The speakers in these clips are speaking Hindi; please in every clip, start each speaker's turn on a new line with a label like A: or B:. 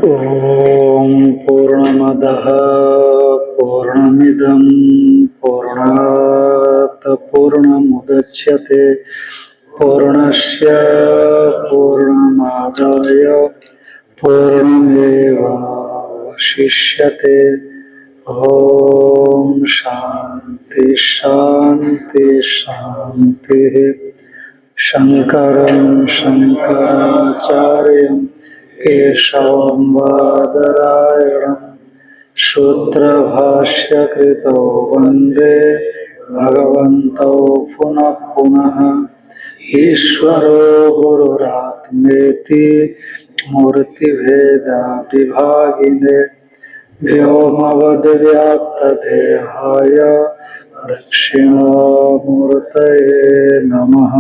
A: ॐ पूर्णमदः पूर्णमिदं पूर्णात् पूर्णमुदच्यते पूर्णस्य पूर्णमादाय पूर्णमेवावशिष्यते। ॐ शान्ति शान्ति शान्तिः। शङ्करं शङ्कराचार्यं केशवं बादरायणं सूत्रभाष्यकृतौ वन्दे भगवन्तौ पुनः पुनः। ईश्वरो गुरुरात्मेति मूर्तिभेदविभागिने व्योमवद्व्याप्तदेहाय दक्षिणामूर्तये नमः।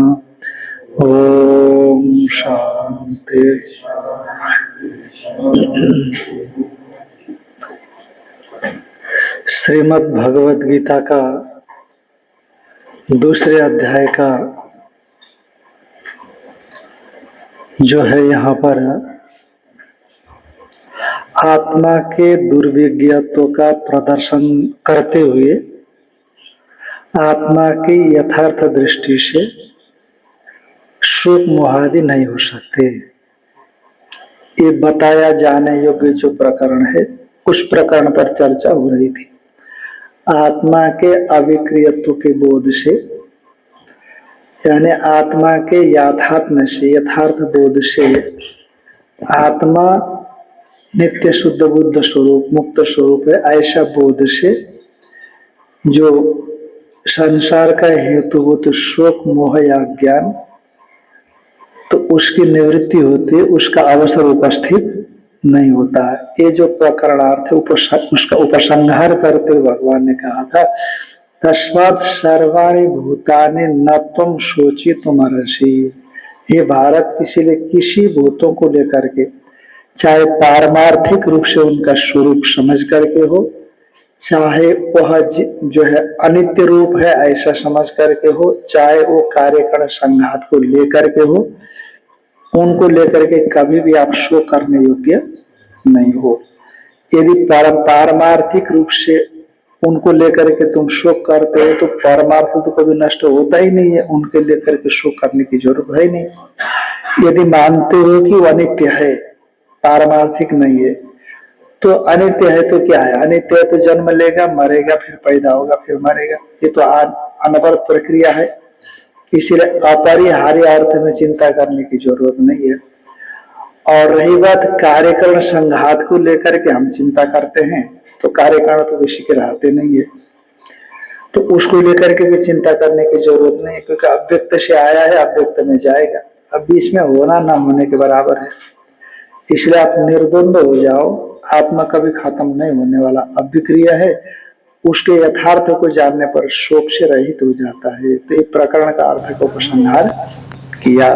A: ओम शांति। श्रीमद् भगवद गीता का दूसरे अध्याय का जो है यहाँ पर आत्मा के दुर्विज्ञत्व का प्रदर्शन करते हुए आत्मा की यथार्थ दृष्टि से शोक मोहादि नहीं हो सकते, ये बताया जाने योग्य जो प्रकरण है उस प्रकरण पर चर्चा हो रही थी। आत्मा के अविक्रियत्व के बोध से यानी आत्मा के याथात्म्य से यथार्थ बोध से आत्मा नित्य शुद्ध बुद्ध स्वरूप मुक्त स्वरूप है, ऐसा बोध से जो संसार का हेतुभूत शोक मोह या ज्ञान तो उसकी निवृत्ति होती है, उसका अवसर उपस्थित नहीं होता है। ये जो प्रकरणार्थ है उसका उपसंहार करते हुए भगवान ने कहा था, तस्मात् सर्वाणि भूतानि न त्वं शोचितुमर्हसि। ये भारत इसीलिए किसी भूतों को लेकर के चाहे पारमार्थिक रूप से उनका स्वरूप समझ करके हो, चाहे वह जो है अनित्य रूप है ऐसा समझ करके हो, चाहे वो कार्यकरण संघात को लेकर के हो, उनको लेकर के कभी भी आप शोक करने योग्य नहीं हो। यदि पारमार्थिक रूप से उनको लेकर के तुम शोक करते हो तो परमार्थ तो कभी नष्ट होता ही नहीं है, उनके लेकर के शोक करने की जरूरत है नहीं। यदि मानते हो कि वो अनित्य है पारमार्थिक नहीं है, तो अनित्य है तो क्या है? अनित्य है तो जन्म लेगा मरेगा फिर पैदा होगा फिर मरेगा, ये तो अनवरत प्रक्रिया है। इसलिए अपरिहार्य अर्थ में चिंता करने की जरूरत नहीं है। और रही बात कार्यकरण संघात को लेकर के हम चिंता करते हैं तो कार्यकरण तो किसी के रहते नहीं है, तो उसको लेकर के भी चिंता करने की जरूरत नहीं है, क्योंकि अव्यक्त से आया है अव्यक्त में जाएगा, अब बीच में होना ना होने के बराबर है। इसलिए आप निर्द्वंद हो जाओ, आत्मा कभी खत्म नहीं होने वाला अभिक्रिया है, उसके यथार्थ को जानने पर शोक से रहित हो जाता है। तो एक प्रकरण का अर्थ का उपसंहार किया।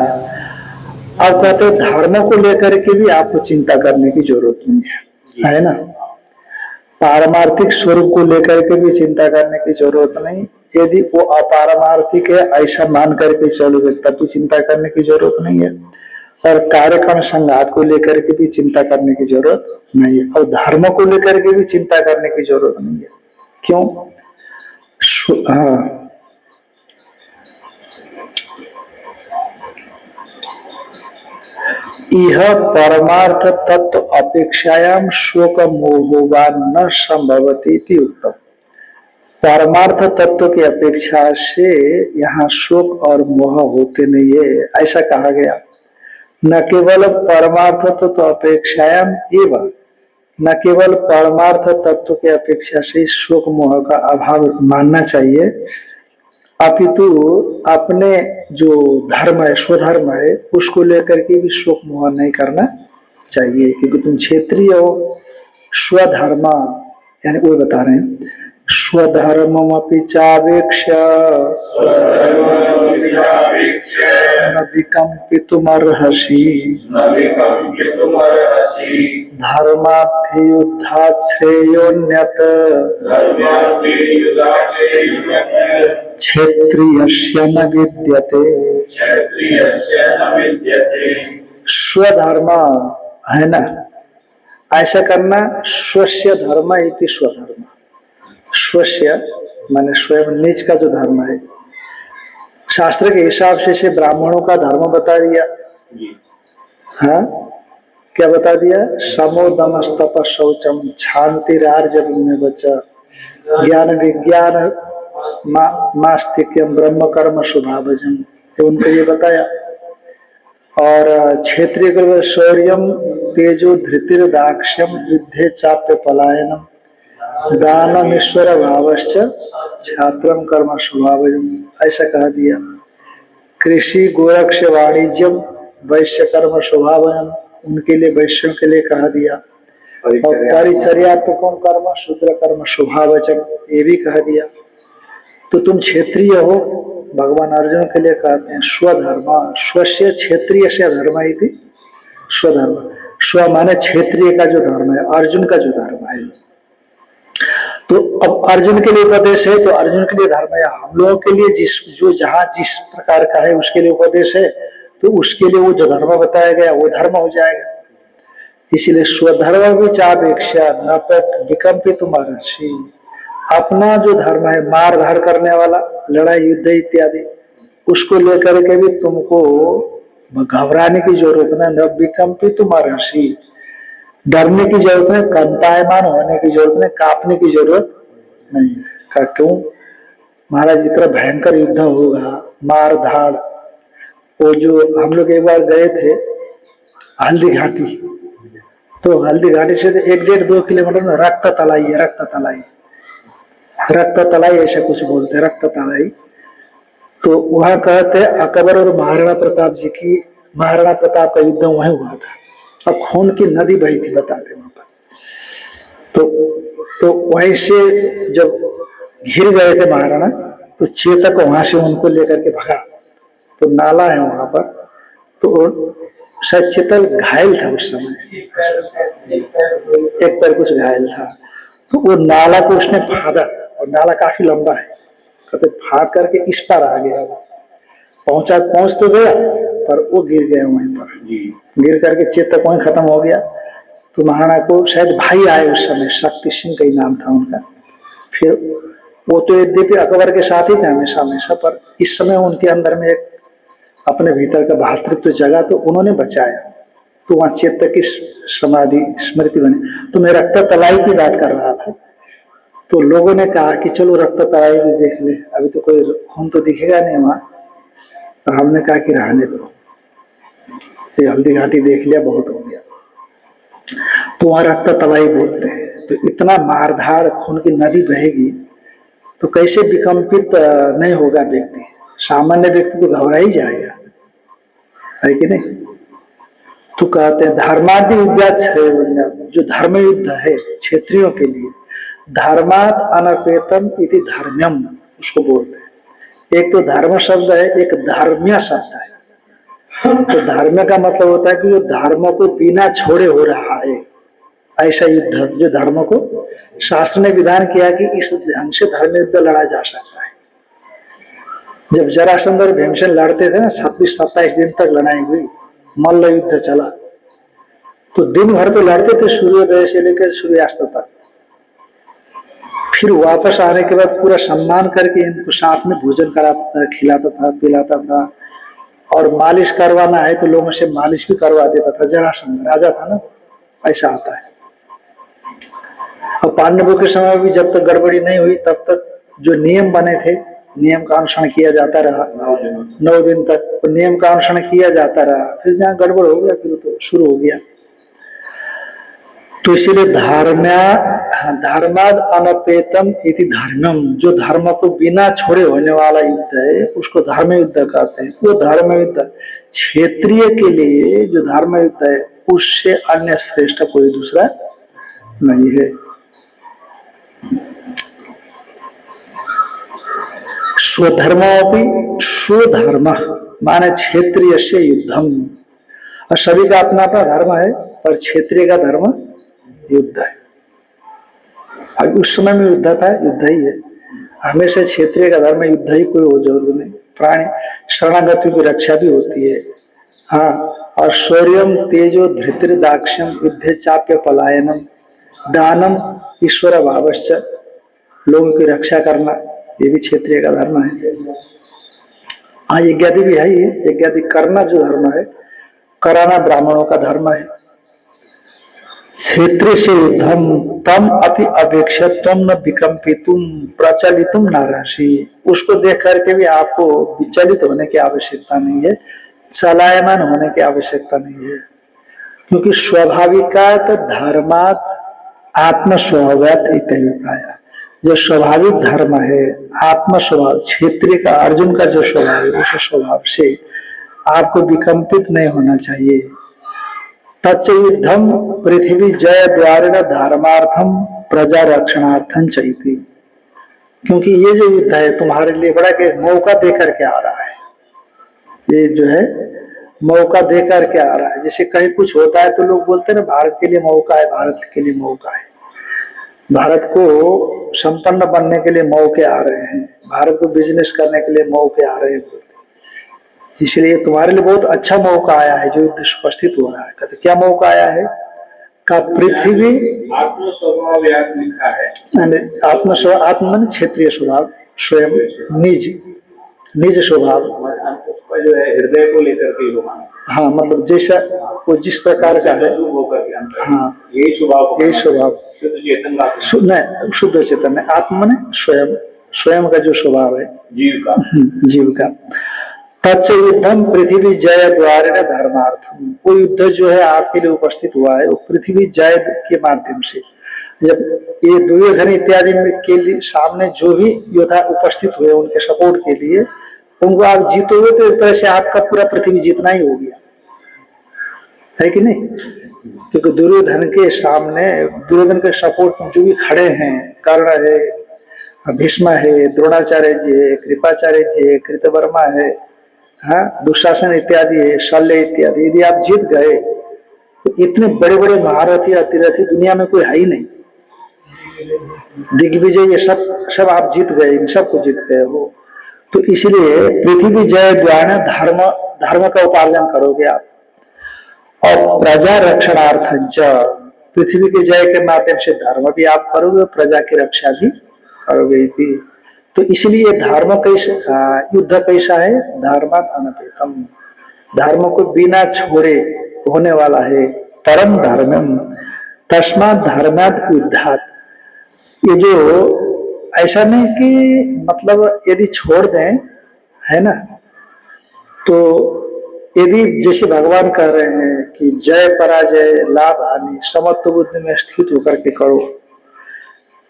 A: अब कहते धर्मों को लेकर के भी आपको चिंता करने की जरूरत नहीं है ना। पारमार्थिक स्वरूप को लेकर के भी चिंता करने की जरूरत नहीं, यदि वो अपारमार्थिक है ऐसा मान करके चलोगे तब भी चिंता करने की जरूरत नहीं है। और कार्यकरण संघात को लेकर के भी चिंता करने की जरूरत नहीं है, और धर्म को लेकर के भी चिंता करने की जरूरत नहीं है। क्यों? हाँ, यह परमार्थ तत्व अपेक्षायाम शोक मोहवा न संभवती इति उत्तम। परमार्थ तत्व की अपेक्षा से यहाँ शोक और मोह होते नहीं है ऐसा कहा गया। न केवल परमार्थ तत्व अपेक्षायाम एवं, न केवल परमार्थ तत्व की अपेक्षा से शोक मोह का अभाव मानना चाहिए, अपितु अपने जो धर्म है स्वधर्म है उसको लेकर के भी शोक मोह नहीं करना चाहिए, क्योंकि तुम क्षेत्रीय हो। स्वधर्म यानी वो बता रहे हैं, स्वधर्ममपि चावेक्ष्य न विकम्पितुमर्हसि धर्माद्धियुद्धात् श्रेयोऽन्यत् क्षेत्रीयस्य न विद्यते। स्वधर्म है ना, ऐसा करना स्वस्य धर्म इति स्वधर्म। स्वस्य माने स्वयं निज का जो धर्म है, शास्त्र के हिसाब से ब्राह्मणों का धर्म बता दिया। हाँ, क्या बता दिया? समोदमस्तप शौचम क्षांतिरार्जव बचा ज्ञान विज्ञान मास्तिक्यम ब्रह्म कर्म स्वभावजम, उनको ये बताया। और क्षेत्रीय कर्म शौर्यम तेजो धृतिर दाक्ष्यम युद्धे चाप्य पलायनम दानम ईश्वर भावश्च छात्रम कर्म स्वभावजम, ऐसा कह दिया। कृषि गोरक्ष वाणिज्यम वैश्य कर्म स्वभावजम, उनके लिए वैश्यों के लिए कह दिया। और परिचर्यात्मक कर्म शूद्र कर्म स्वभावजम, ये भी कह दिया। तो तुम क्षेत्रीय हो, भगवान अर्जुन के लिए कहते हैं स्वधर्म, स्वस्य क्षेत्रीय से धर्म इति स्वधर्म। स्व माने क्षेत्रीय का जो धर्म है, अर्जुन का जो धर्म है। तो अब अर्जुन के लिए उपदेश है, तो अर्जुन के लिए धर्म है। हम लोगों के लिए जिस प्रकार का है उसके लिए उपदेश है, तो उसके लिए वो जो धर्म बताया गया वो धर्म हो जाएगा। इसलिए स्वधर्म भी चापेक्षा न विकम्पित महर्षि, अपना जो धर्म है मार धाड़ करने वाला, लड़ाई युद्ध इत्यादि, उसको लेकर के भी तुमको घबराने की जरूरत नहीं, न विकम्पित महर्षि, डरने की जरूरत नहीं, कंपायमान होने की जरूरत नहीं, कांपने की जरूरत नहीं है। क्यों? महाराज इतना भयंकर युद्ध होगा, मार धाड़। वो जो हम लोग एक बार गए थे हल्दी घाटी, तो हल्दी घाटी से 1-1.5-2 किलोमीटर में रक्त तलाई है, रक्त तलाई, रक्त तलाई ऐसा कुछ बोलते हैं, रक्त तलाई। तो वहां कहते अकबर और महाराणा प्रताप जी की, महाराणा प्रताप का युद्ध वहीं हुआ था। अब खून की नदी बही थी बताते वहां पर। तो वहीं से जब घिर गए थे महाराणा, तो चेतक वहां से उनको लेकर के भगा। तो नाला है वहां पर, तो शायद चेतक घायल था उस समय, एक पैर कुछ घायल था। तो वो नाला को उसने फादा, और नाला काफी लंबा है, कहते फाड़ करके इस पार आ गया। वो पहुंच तो गया, पर वो गिर गया वहीं पर, गिर करके चेतक वहीं खत्म हो गया। तो महाराणा को शायद भाई आए उस समय, शक्ति सिंह का ही नाम था उनका। फिर वो तो यद्यपि अकबर के साथ ही थे हमेशा हमेशा, पर इस समय उनके अंदर में एक अपने भीतर का भातृत्व जगा, तो उन्होंने बचाया। तो वहां चेतक की समाधि स्मृति बनी। तो मैं रक्त तलाई की बात कर रहा था, तो लोगों ने कहा कि चलो रक्त तलाई भी देख ले, अभी तो कोई खून तो दिखेगा नहीं वहां। तो हमने कहा कि रहने दो, ये हल्दी घाटी देख लिया, बहुत हो गया। तो वहां रक्त तलाई बोलते हैं। तो इतना मारधाड़, खून की नदी बहेगी, तो कैसे विकम्पित नहीं होगा व्यक्ति? सामान्य व्यक्ति तो घबरा ही जाएगा, है कि नहीं? तो कहते हैं धर्मादि युद्ध, जो धर्म युद्ध है क्षेत्रियों के लिए, धर्मात अनपेतम इति धर्म्यम, उसको बोलते हैं। एक तो धर्म शब्द है, एक धर्म्य शब्द है। तो धर्म का मतलब होता है कि जो धर्म को बिना छोड़े हो रहा है, ऐसा युद्ध जो धर्म को शास्त्र ने विधान किया कि इस ढंग से धर्म युद्ध लड़ा जा सकता है। जब जरासंध और भीमसेन लड़ते थे ना, 26-27 दिन तक लड़ाई हुई, मल्ल युद्ध चला। तो दिन भर तो लड़ते थे, सूर्योदय से लेकर सूर्यास्त तक। फिर वापस आने के बाद पूरा सम्मान करके इनको साथ में भोजन कराता था, खिलाता था, पिलाता था। और मालिश करवाना है तो लोगों से मालिश भी करवा देता था। जरासंध राजा था ना, ऐसा आता है। और पांडवों के समय भी जब तक गड़बड़ी नहीं हुई, तब तक जो नियम बने थे, नियम का अनुसरण किया जाता रहा। 9 दिन तक नियम का अनुसरण किया जाता रहा। फिर जहाँ गड़बड़ हो गया, फिर तो शुरू हो गया। तो इसीलिए धर्माद अनपेतम इति धर्मम, जो धर्म को बिना छोड़े होने वाला युद्ध है, उसको धर्म युद्ध कहते हैं। वो धर्म युद्ध क्षेत्रीय के लिए जो धर्म युद्ध है, उससे अन्य श्रेष्ठ कोई दूसरा नहीं है। स्वधर्मोपि स्वधर्म माने क्षेत्रीय से युद्धम, और सभी का अपना अपना धर्म है, पर क्षेत्रीय का धर्म युद्ध है। अब उस समय में युद्ध था, युद्ध ही है हमेशा। क्षेत्रीय का धर्म युद्ध ही, कोई वो जरूरी नहीं। प्राणी शरणागत की रक्षा भी होती है। हाँ, और शौर्यम तेजो धृतिर्दाक्ष्यम युद्धे चाप्य पलायनम दानम ईश्वर भावश्च, लोगों की रक्षा करना ये भी क्षत्रिय का धर्म है। हाँ यज्ञादि भी है, ये यज्ञादि करना जो धर्म है, कराना ब्राह्मणों का धर्म है। क्षेत्र से युद्धम तम अपि अपेक्षा तुम न विकम्पितुम प्रचलितुम नाराशि, उसको देख करके भी आपको विचलित होने की आवश्यकता नहीं है, चलायमान होने की आवश्यकता नहीं है, क्योंकि स्वाभाविकात धर्मात आत्म स्वभावात इत्याभिप्राय, जो स्वाभाविक धर्म है आत्म स्वभाव, क्षेत्रीय का अर्जुन का जो स्वभाव है उस स्वभाव से आपको विकम्पित नहीं होना चाहिए। तच्च युद्धम पृथ्वी जय द्वारेण धर्मार्थम प्रजा रक्षणार्थम चैति, क्योंकि ये जो युद्ध है तुम्हारे लिए बड़ा के मौका देकर के आ रहा है, ये जो है मौका देकर के आ रहा है। जैसे कहीं कुछ होता है तो लोग बोलते हैं ना भारत के लिए मौका है, भारत के लिए मौका है, भारत को संपन्न बनने के लिए मौके आ रहे हैं, भारत को बिजनेस करने के लिए मौके आ रहे हैं, इसलिए तुम्हारे लिए बहुत अच्छा मौका आया है जो युद्ध उपस्थित हो रहा है। कहते क्या मौका आया है? का पृथ्वी
B: आत्म स्वभाव लिखा है,
A: आत्म स्वभाव, आत्म मन क्षेत्रीय स्वभाव, स्वयं निज निज स्वभाव,
B: जो है हृदय को लेकर के लोग,
A: हाँ मतलब जैसा वो जिस प्रकार का है, हाँ
B: यही
A: स्वभाव
B: शुद्ध चेतन का,
A: शुद्ध चेतन है। आत्मा ने स्वयं, स्वयं का जो स्वभाव है जीव का। तत्स युद्धम पृथ्वी जय द्वारे न धर्मार्थम, वो युद्ध जो है आपके लिए उपस्थित हुआ है वो पृथ्वी जय के माध्यम से। जब ये दुर्योधन इत्यादि के लिए सामने जो भी योद्धा उपस्थित हुए उनके सपोर्ट के लिए, उनको आप जीतोगे तो एक तरह से आपका पूरा पृथ्वी जीतना ही हो गया है कि नहीं? क्योंकि दुर्योधन के सामने, दुर्योधन के सपोर्ट में जो भी खड़े हैं, कर्ण है, भीष्म है, द्रोणाचार्य जी है, कृपाचार्य जी है, कृतवर्मा है, हाँ दुशासन इत्यादि है, शल्य इत्यादि, यदि आप जीत गए तो इतने बड़े बड़े महारथी अतिरथी दुनिया में कोई है ही नहीं, दिग्विजय ये सब आप जीत गए, इन सबको जीत गए हो। तो इसलिए पृथ्वी जय द्वारा धर्म का उपार्जन करोगे आप, और प्रजा रक्षणार्थंच, पृथ्वी के जय के माध्यम से धर्म भी आप करोगे, प्रजा की रक्षा भी करोगे भी। तो इसलिए धर्म कैसा, युद्ध कैसा है? धर्मात अनपेतम, धर्म को बिना छोड़े होने वाला है। परम धर्मम तस्मात् धर्मात् युद्धात्, ये जो ऐसा नहीं कि मतलब यदि छोड़ दें, है ना, तो यदि जैसे भगवान कह रहे हैं कि जय पराजय लाभ हानि समत्व बुद्धि में स्थित होकर के करो,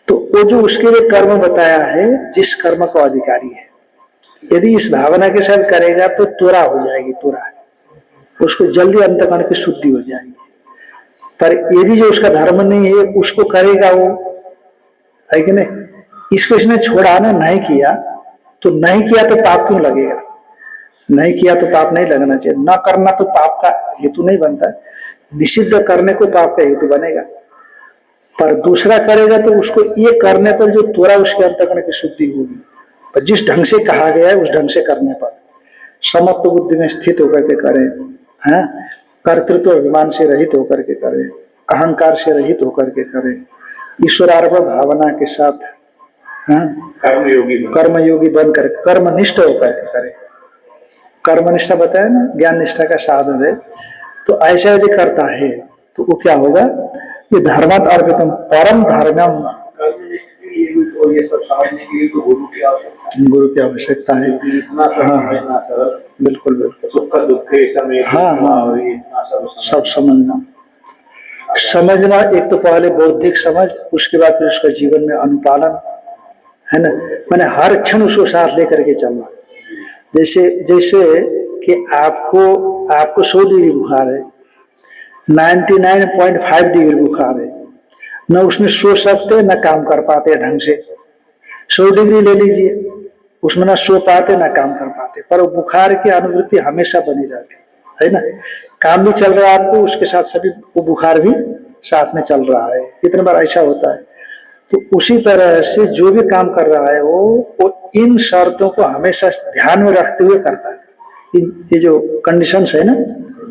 A: तो वो जो उसके लिए कर्म बताया है, जिस कर्म का अधिकारी है, यदि इस भावना के साथ करेगा तो त्वरा हो जाएगी, त्वरा, उसको जल्दी अंतकरण की शुद्धि हो जाएगी। पर यदि जो उसका धर्म नहीं है उसको करेगा वो, है कि नहीं? इसको इसने छोड़ा ना, नहीं किया तो नहीं किया तो पाप क्यों लगेगा? नहीं किया तो पाप नहीं लगना चाहिए, ना करना तो पाप का हेतु नहीं बनता है, निषिद्ध करने को पाप का हेतु बनेगा। पर दूसरा करेगा तो उसको ये करने पर जो त्वरा उसके अंतकरण की शुद्धि होगी, पर जिस ढंग से कहा गया है उस ढंग से करने पर समत्व बुद्धि में स्थित होकर के करें, है, कर्तृत्व अभिमान से रहित होकर के करें, अहंकार से रहित होकर के करें, ईश्वरार्पण भावना के साथ, कर्मयोगी बनकर, कर्मनिष्ठ होकर के करें। कर्मनिष्ठा बताया ना, ज्ञान निष्ठा का साधन है। तो ऐसा यदि करता है तो वो क्या होगा? ये धर्मात अर्पितम परम धर्मम,
B: ये सब समझने के लिए तो
A: गुरु की आवश्यकता है। बिल्कुल बिल्कुल,
B: सुख दुख समय,
A: सब समझना। एक तो पहले बौद्धिक समझ, उसके बाद फिर उसका जीवन में अनुपालन, है ना, मैंने हर क्षण उसको साथ लेकर के चलना। जैसे कि आपको 100 डिग्री बुखार है, 99.5 डिग्री बुखार है, न उसमें सो सकते न काम कर पाते ढंग से। 100 डिग्री ले लीजिए, उसमें ना सो पाते ना काम कर पाते, पर वो बुखार की अनुभूति हमेशा बनी रहती है ना। काम भी चल रहा है आपको, उसके साथ सभी वो बुखार भी साथ में चल रहा है, कितने बार ऐसा होता है। तो उसी तरह से जो भी काम कर रहा है वो इन शर्तों को हमेशा ध्यान में रखते हुए करता है। ये जो कंडीशंस है ना,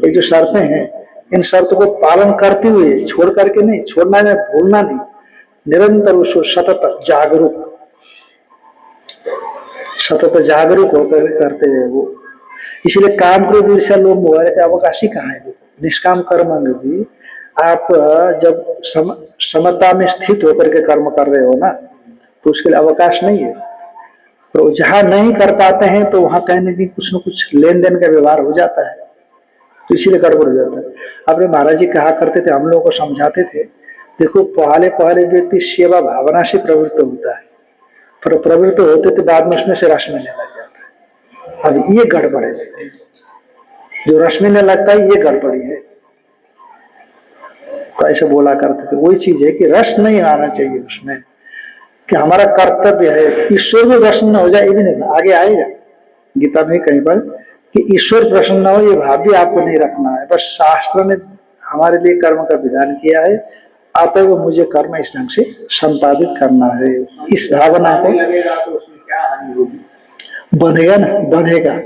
A: ये जो शर्तें हैं, इन शर्तों को पालन करते हुए, छोड़ करके नहीं, छोड़ना नहीं, भूलना नहीं, निरंतर उसको सतत जागरूक होकर करते हैं वो। इसलिए काम क्रोध ईर्ष्या लोभ मोह के अवकाशी कहाँ है? निष्काम कर्म में भी आप जब समता में स्थित होकर के कर्म कर रहे हो ना, तो उसके लिए अवकाश नहीं है। तो जहां नहीं कर पाते हैं तो वहां कहीं ना कहीं कुछ न कुछ लेन देन का व्यवहार हो जाता है, तो इसीलिए गड़बड़ हो जाता है। अपने महाराज जी कहा करते थे, हम लोगों को समझाते थे, देखो पहले पहले व्यक्ति सेवा भावना से प्रवृत्त होता है, पर प्रवृत्त होते तो बाद में उसमें से रस मिलने लग जाता है। अब ये गड़बड़ है, जो रस मिलने लगता है ये गड़बड़ी है। तो ऐसे बोला करते थे। वही चीज है कि रस नहीं आना चाहिए उसमें, कि हमारा कर्तव्य है। ईश्वर भी प्रसन्न हो जाए ये भी नहीं, आगे आएगा गीता में कहीं पर कि ईश्वर प्रसन्न हो ये भाव भी आपको नहीं रखना है। बस शास्त्र ने हमारे लिए कर्म का विधान किया है, अतएव मुझे कर्म इस ढंग से संपादित करना है, इस भावना को बंधेगा ना, बंधेगा,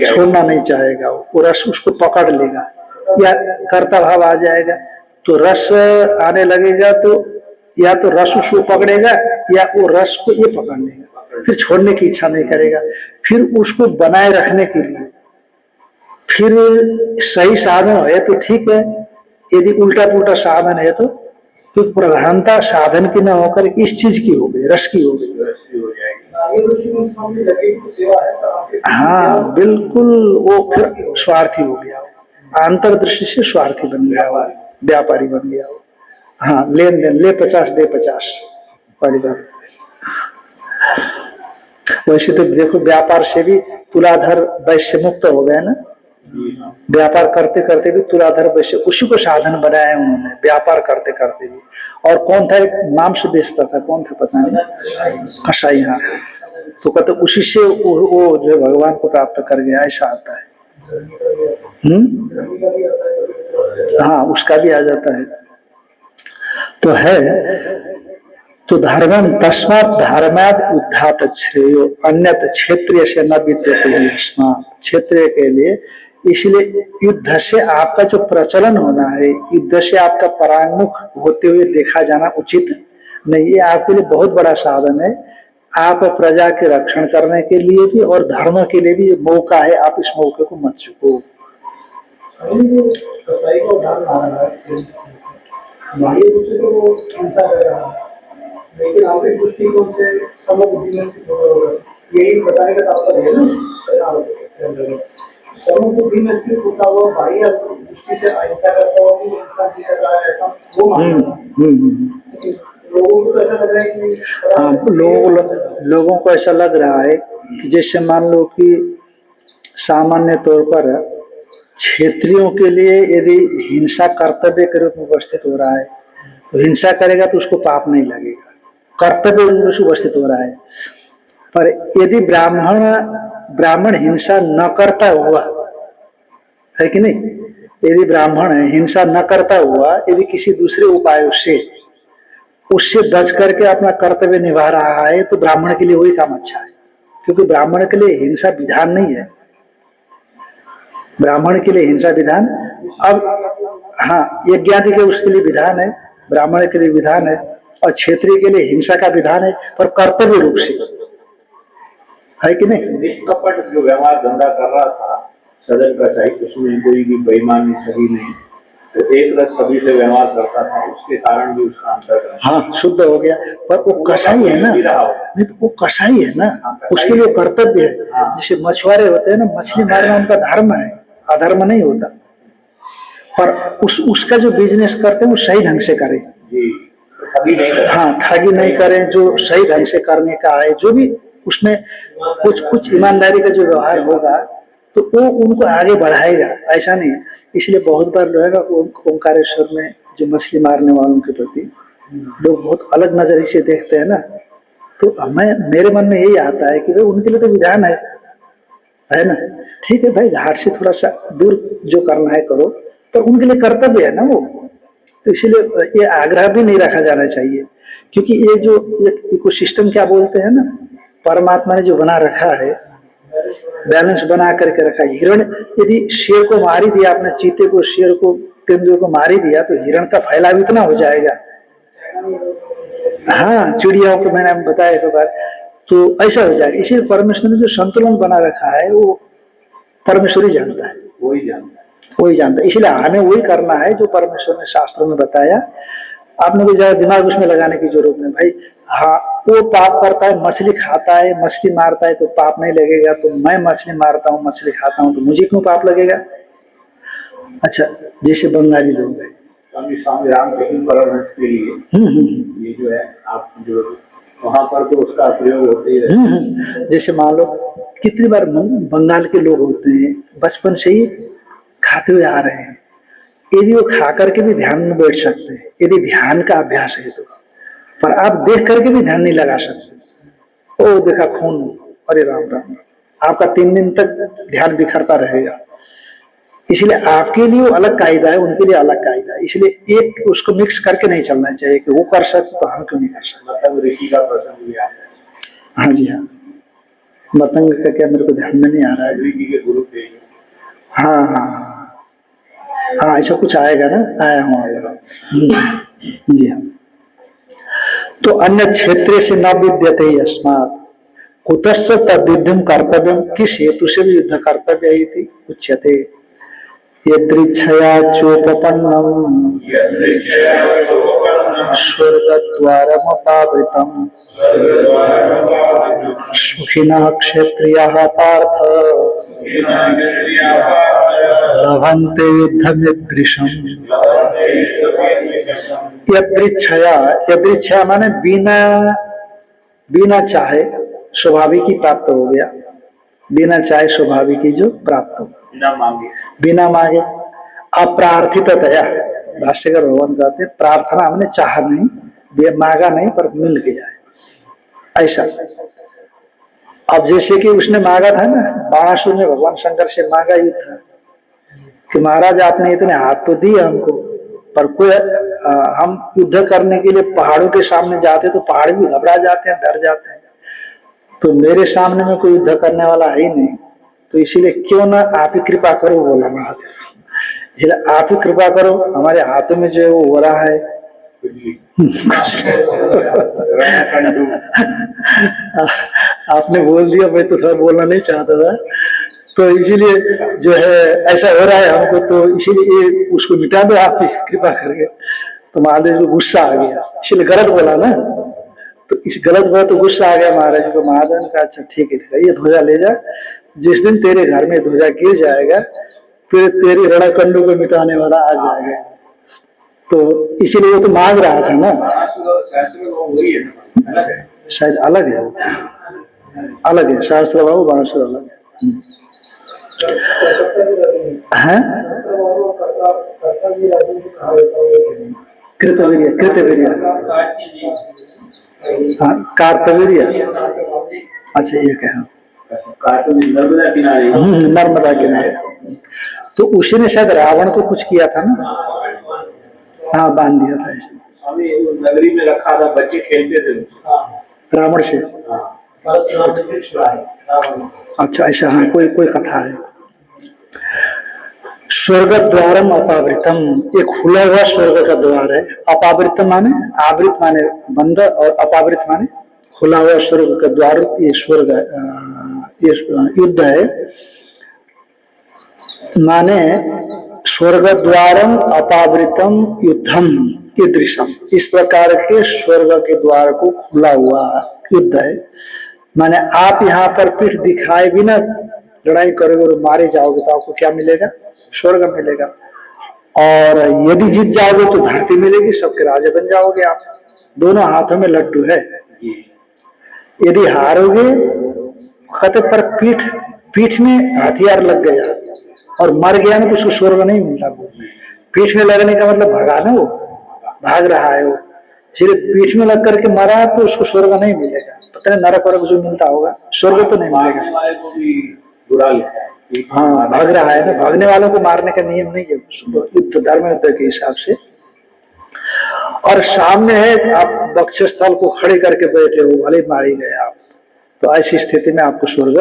A: छोड़ना नहीं चाहेगा, वो रस उसको पकड़ लेगा, या कर्ता भाव आ जाएगा तो रस आने लगेगा, तो या तो रस उसको पकड़ेगा या वो रस को ये पकड़ लेगा, फिर छोड़ने की इच्छा नहीं करेगा। फिर उसको बनाए रखने के लिए फिर सही साधन है तो ठीक है, यदि उल्टा पुल्टा साधन है तो फिर प्रधानता साधन की न होकर इस चीज की हो गई, रस की हो गई। हाँ बिल्कुल, वो फिर स्वार्थी हो गया, अंतर्दृष्टि से स्वार्थी बन गया, व्यापारी बन गया। हाँ, लेन देन, ले 50 दे 50 वाली बात। वैसे तो देखो व्यापार से भी तुलाधर वैश्य मुक्त हो गए ना, व्यापार करते करते भी तुलाधर वैश्य उसी को साधन बनाया उन्होंने, व्यापार करते करते भी। और कौन था, एक नाम से बेचता था, कौन था पता नहीं, कसाई। हाँ, तो कहते उसी से वो जो है भगवान को प्राप्त कर गया, ऐसा आता है। हाँ, उसका भी आ जाता है। तो है तो धर्मम तस्मात् धर्माद उद्धात श्रेयो अन्यत क्षेत्रीय से न विद्यते अस्मात्। क्षेत्रीय के लिए इसलिए युद्ध से आपका जो प्रचलन होना है, युद्ध से आपका परांगमुख होते हुए देखा जाना उचित नहीं। ये आपके लिए बहुत बड़ा साधन है, आप प्रजा के रक्षण करने के लिए भी और धर्म के लिए भी ये मौका है, आप इस मौके को मत चूको।
C: लेकिन आपके दृष्टिकोण से समबुद्धि में स्थित होगा, यही बताने का तात्पर्य है ना। समबुद्धि में स्थित होता हुआ बाह्य दृष्टि से अहिंसा करता हुआ भी इंसान की कर रहा है, ऐसा वो मानना। लोगों को तो ऐसा लग रहा है कि
A: हाँ, लोगों को ऐसा लग रहा है कि जैसे मान लो कि सामान्य तौर पर क्षेत्रियों के लिए यदि हिंसा कर्तव्य के रूप में उपस्थित हो रहा है तो हिंसा करेगा तो उसको पाप नहीं लगेगा, कर्तव्य रूप से उपस्थित हो रहा है। पर यदि ब्राह्मण हिंसा न करता हुआ है कि नहीं, यदि ब्राह्मण हिंसा न करता हुआ यदि किसी दूसरे उपायों से उससे बच करके अपना कर्तव्य निभा रहा है तो ब्राह्मण के लिए वही काम अच्छा है, क्योंकि ब्राह्मण के लिए हिंसा विधान नहीं है। ब्राह्मण के लिए हिंसा विधान, अब हाँ, यज्ञादि के उसके लिए विधान है, ब्राह्मण के लिए विधान है, और क्षेत्रीय के लिए हिंसा का विधान है, पर कर्तव्य रूप से है कि नहीं।
B: निष्कपट जो व्यवहार धंधा कर रहा था सदन का साहित्य, उसमें कोई भी बेईमानी सही नहीं, तो एक रस सभी से व्यवहार करता था, उसके कारण भी उसका अंतर
A: हाँ शुद्ध हो गया। पर वो कसाई है ना, नहीं तो वो कसाई है ना, उसके लिए कर्तव्य है। जैसे मछुआरे होते हैं ना, मछली मारना उनका धर्म है, अधर्म नहीं होता। पर उसका जो बिजनेस करते हैं वो सही ढंग से करें, हाँ ठगी नहीं करें, जो सही ढंग से करने का है, जो भी उसमें कुछ ईमानदारी का जो व्यवहार होगा तो वो उनको आगे बढ़ाएगा, ऐसा नहीं है। इसलिए बहुत बार जो है ना ओंकारेश्वर में जो मछली मारने वालों के प्रति लोग बहुत अलग नजरिए से देखते हैं ना, तो हमें मेरे मन में यही आता है कि भाई उनके लिए तो विधान है ना, ठीक है भाई, घाट से थोड़ा सा दूर जो करना है करो, पर उनके लिए कर्तव्य है ना वो। तो इसीलिए ये आग्रह भी नहीं रखा जाना चाहिए, क्योंकि ये जो इकोसिस्टम क्या बोलते हैं ना, परमात्मा ने जो बना रखा है बैलेंस बना करके रखा है। हिरण यदि शेर को मार ही दिया आपने, चीते को, शेर को, तेंदुए को मार ही दिया, तो हिरण का फैलाव इतना हो जाएगा। हाँ, चिड़ियाओं को मैंने बताया एक बार, तो ऐसा हो जाएगा। इसीलिए परमेश्वर ने जो संतुलन बना रखा है वो परमेश्वर ही जानता है,
B: वही जानता है।
A: वही जानता है। इसलिए हमें वही करना है जो परमेश्वर ने शास्त्रों में बताया। आपने कोई ज्यादा दिमाग उसमें लगाने की जरूरत नहीं भाई। हाँ, वो पाप करता है, मछली खाता है, मछली मारता है तो पाप नहीं लगेगा, तो मैं मछली मारता हूँ, मछली खाता हूँ, तो मुझे क्यों पाप लगेगा? अच्छा, जैसे बंगाली लोग हैं,
B: स्वामी रामकृष्ण परमहंस के लिए ये जो है आप जो वहां पर तो उसका प्रयोग होते ही रहता है।
A: जैसे मान लो कितनी बार बंगाल के लोग होते हैं बचपन से ही खाते हुए आ रहे हैं, यदि वो खा करके भी ध्यान में बैठ सकते हैं, यदि ध्यान का अभ्यास है तो, पर आप देख करके भी ध्यान नहीं लगा सकते। ओ देखा खून, अरे राम राम, आपका 3 दिन तक ध्यान बिखरता रहेगा। इसलिए आपके लिए वो अलग कायदा है, उनके लिए अलग कायदा है। इसलिए एक उसको मिक्स करके नहीं चलना चाहिए कि वो कर सकते तो हम क्यों नहीं कर सकते।
B: मतलब ऋषि का प्रसंग भी आता है।
A: हाँ जी हाँ, मतंग का क्या मेरे को ध्यान में नहीं आ रहा है।
B: ऋषि के गुरु थे।
A: हाँ हाँ हाँ, ऐसा कुछ आएगा ना, आया हूँ आएगा। जी हाँ। तो अन्य क्षेत्र से न विद्यते यस्मात् कुतश्च तद्युद्धम कर्तव्यम, किस हेतु से भी युद्ध कर्तव्य ही थी उच्यते। यदृच्छया चोपपन्नम स्वर्गद्वारमुपावृतम् सुखिनः क्षत्रियाः पार्थ लभन्ते युद्धमिदृशम्। यदृच्छया, यदृच्छया माने बिना बिना चाहे स्वाभाविक ही प्राप्त हो गया, बिना चाहे स्वाभाविक ही जो प्राप्त हो,
B: बिना मांगे,
A: बिना मांगे, अप्रार्थिततया। भाष्यकर भगवान कहते हैं प्रार्थना हमने चाहा नहीं, मांगा नहीं, पर मिल गया है ऐसा। अब जैसे कि उसने मांगा था ना, बाणासुर ने भगवान शंकर से मांगा युद्ध कि महाराज आपने इतने हाथ तो दिए हमको, पर कोई हम युद्ध करने के लिए पहाड़ों के सामने जाते तो पहाड़ भी घबरा जाते हैं, डर जाते हैं, तो मेरे सामने में कोई युद्ध करने वाला है ही नहीं, तो इसीलिए क्यों ना आप ही कृपा करो, बोला महादेव। इसलिए आप ही कृपा करो, हमारे हाथों में जो है वो हो रहा है आपने बोल दिया, मैं तो थोड़ा बोलना नहीं चाहता था, तो इसीलिए जो है ऐसा हो रहा है हमको, तो इसीलिए उसको मिटा दो आप ही कृपा करके। तो महादेव को गुस्सा आ गया, इसलिए गलत बोला ना, तो इस गलत बोला तो गुस्सा आ गया महाराज को। महादेव ने कहा अच्छा ठीक है, ये ध्वजा ले जा, जिस दिन तेरे घर में ध्वजा गिर जाएगा फिर तेरी रणकंडू को मिटाने वाला आ जाएगा। तो इसीलिए वो तो मांग रहा था ना, शायद अलग है, अलग है, सहस्त्र बाबू बाणासुर अलग है। कृतवीर्य, कृतवीर्य, हाँ कार्तवीर्य, अच्छा ये क्या, नर्मदा किनारे। तो उसी ने शायद रावण को कुछ किया था ना, हाँ बांध दिया था ऐसे,
B: नगरी में रखा था, बच्चे खेलते थे
A: रावण से। अच्छा ऐसा, हाँ कोई कोई कथा है। स्वर्ग द्वारम अपावृतम, ये खुला हुआ स्वर्ग का द्वार है। अपावृतम माने आवृत माने बंद, और अपावृत माने खुला हुआ स्वर्ग का द्वार। ये स्वर्ग, ये युद्ध है, माने स्वर्ग द्वारम अपावृतम युद्धम ईदृशम, इस प्रकार के स्वर्ग के द्वार को खुला हुआ युद्ध है। माने आप यहाँ पर पीठ दिखाए बिना लड़ाई करोगे और मारे जाओगे तो आपको क्या मिलेगा? स्वर्ग मिलेगा। और यदि जीत जाओगे तो धरती मिलेगी, सबके राजा बन जाओगे आप। दोनों हाथों में लड्डू है। यदि हारोगे कहते पर पीठ में हथियार लग गया और मर गया ना तो उसको स्वर्ग नहीं मिलता। पीठ में लगने का मतलब भगा ना, वो भाग रहा है वो, इसलिए पीठ में लग करके मरा तो उसको स्वर्ग नहीं मिलेगा। पता नहीं नरक वरक जो मिलता होगा, स्वर्ग तो नहीं मिलेगा। हाँ भाग रहा है ना, भागने वालों को मारने का नियम नहीं है युद्ध, धर्म युद्ध के हिसाब से। और सामने है, आप वक्षस्थल को खड़े करके बैठे हो, भले मारे गए आप, तो ऐसी स्थिति में आपको स्वर्ग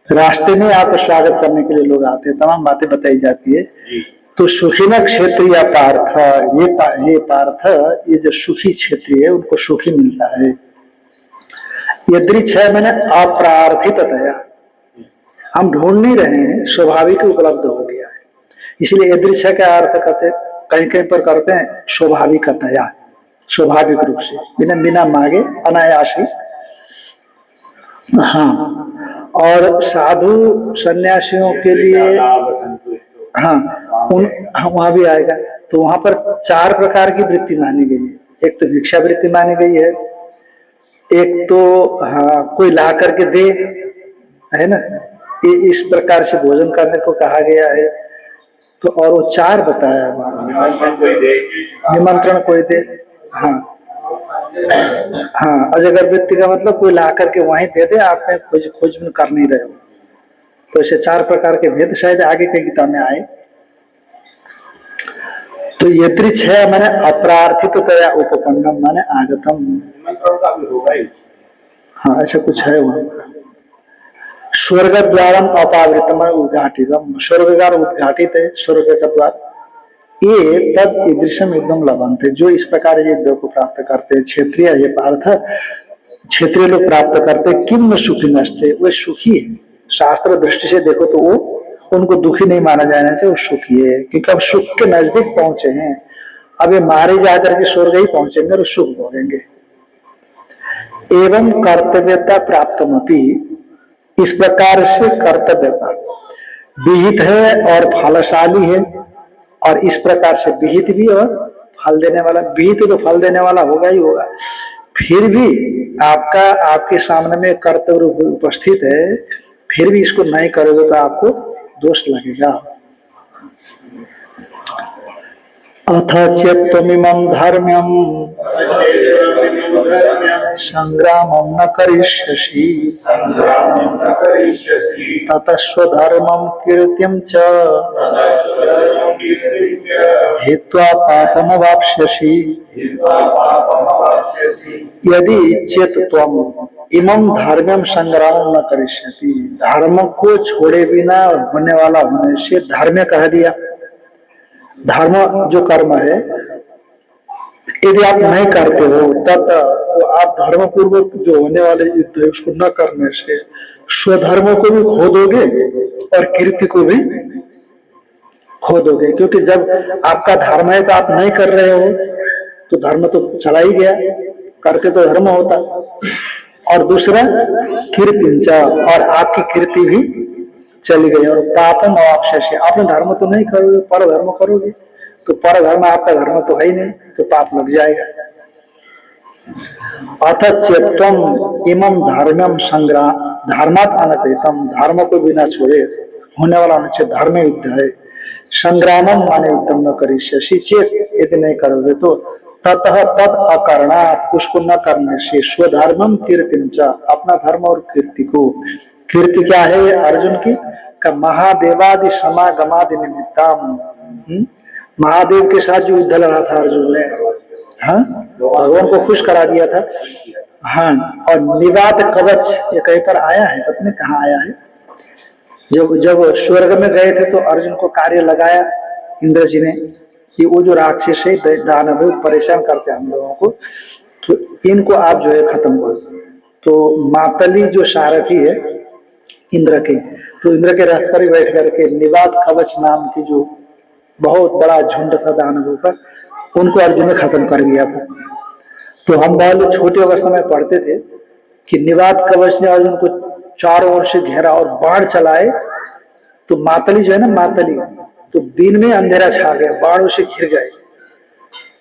A: रास्ते में आपका स्वागत करने के लिए लोग आते हैं, तमाम बातें बताई जाती है।
B: जी
A: तो सुखी न क्षेत्रीय पार्थ, ये पार्थ, ये जो सुखी क्षेत्रीय है उनको सुखी मिलता है। यदृच्छ है मैंने अप्रार्थिततया, हम ढूंढ नहीं रहे हैं, स्वाभाविक उपलब्ध हो गया है। इसलिए यदृच्छ का अर्थ करते कहीं कहीं पर करते हैं स्वाभाविकतया, स्वाभाविक रूप से, बिना बिना मांगे अनायासी। हाँ, और साधु सन्यासियों के लिए, हाँ वहां भी आएगा। तो वहां पर 4 प्रकार की वृत्ति मानी गई है। एक तो भिक्षा वृत्ति मानी गई है, एक तो हाँ कोई ला करके दे, है ना, ये इस प्रकार से भोजन करने को कहा गया है। तो और वो 4 बताया निमंत्रण कोई दे, हाँ हाँ, अजगर वृत्ति का मतलब कोई ला करके वहीं दे दे, आप में खोज में कर नहीं रहे हो। तो ऐसे 4 प्रकार के भेद शायद आगे के गीता में आए। तो यदृच्छ है मैंने अप्रार्थिततया उपपन्नम माने आगतम,
B: निमंत्रण का भी होगा ही।
A: हाँ ऐसा कुछ है वहां। स्वर्ग द्वारम अपावृतम उद्घाटितम, स्वर्ग द्वार उद्घाटित है, स्वर्ग का द्वार। ये तद ईदृशम एकदम लभंत है, जो इस प्रकार ये देव को प्राप्त करते हैं क्षेत्रीय, ये पार्थ क्षेत्रीय लोग प्राप्त करते, किम सुखी नस्ते, वो सुखी है। शास्त्र दृष्टि से देखो तो वो उनको दुखी नहीं माना जाना चाहिए, वो सुखी है, क्योंकि अब सुख के नजदीक पहुंचे हैं। अब ये मारे जाकर के स्वर्ग ही पहुंचेंगे और सुख भोगेंगे। एवं कर्तव्यता प्राप्तमपि, इस प्रकार से कर्तव्यता विहित है और फलशाली है, और इस प्रकार से विहित भी और फल देने वाला। विहित तो फल देने वाला होगा ही होगा, फिर भी आपके सामने में कर्तव्य उपस्थित है, फिर भी इसको नहीं करोगे तो आपको दोष लगेगा। अथ चेत्त्वमिमं धर्म्यं संग्रामं न करिष्यसि ततः स्वधर्मं कीर्तिं च हित्वा पापमवाप्स्यसि। यदि चेत त्वम इमं धर्म्यं संग्रामं न करिष्यति, धर्म को छोड़े बिना होने वाला होने से धर्म कह दिया। धर्म जो कर्म है यदि आप नहीं करते हो तब तो आप धर्म पूर्वक जो होने वाले युद्ध है उसको न करने से स्वधर्म को भी खो दोगे और कीर्ति को भी खो दोगे। क्योंकि जब आपका धर्म है तो आप नहीं कर रहे हो तो धर्म तो चला ही गया, करके तो धर्म होता। और दूसरा कीर्ति, और आपकी कीर्ति भी चली गई। और पापम अवाप्स्यसि, आपने धर्म तो नहीं करोगे, पर धर्म करोगे, तो पर धर्म आपका धर्म तो है ही नहीं, तो पाप लग जाएगा। अथ चेत्त्वम इमं धर्म्यं संग्राम धर्मात् अनपेतम, धर्म को बिना छोड़े होने वाला अनुच्छेद धर्म युद्ध है। संग्रामम माने युद्धम न करिष्यसि, चेत यदि नहीं करोगे तो ततः तद अकरणात्, उसको न करने से स्वधर्मम कीर्तिम च, अपना धर्म और कीर्ति को। कीर्ति क्या है अर्जुन की? का महादेवादि समागमादि निमित्तम, महादेव के साथ जो युद्ध लड़ा था अर्जुन ने, हाँ भगवान को खुश करा दिया था। हाँ, और निवात कवच ये कहीं पर आया है, अपने कहाँ आया है? जब स्वर्ग में गए थे तो अर्जुन को कार्य लगाया इंद्र जी ने कि वो जो राक्षस है दानव है परेशान करते हैं हम लोगों को, तो इनको आप जो है खत्म करो। तो मातली जो सारथी है इंद्र के, तो इंद्र के रथ पर ही बैठ करके निवात कवच नाम की जो बहुत बड़ा झुंड था दानवों का, उनको अर्जुन ने खत्म कर दिया था। तो हम बहुत छोटे अवस्था में पढ़ते थे कि निवात कवच ने अर्जुन को चारों ओर से घेरा और बाढ़ चलाए, तो मातली जो है ना मातली, तो दिन में अंधेरा छा गया, बाढ़ों से घिर गए।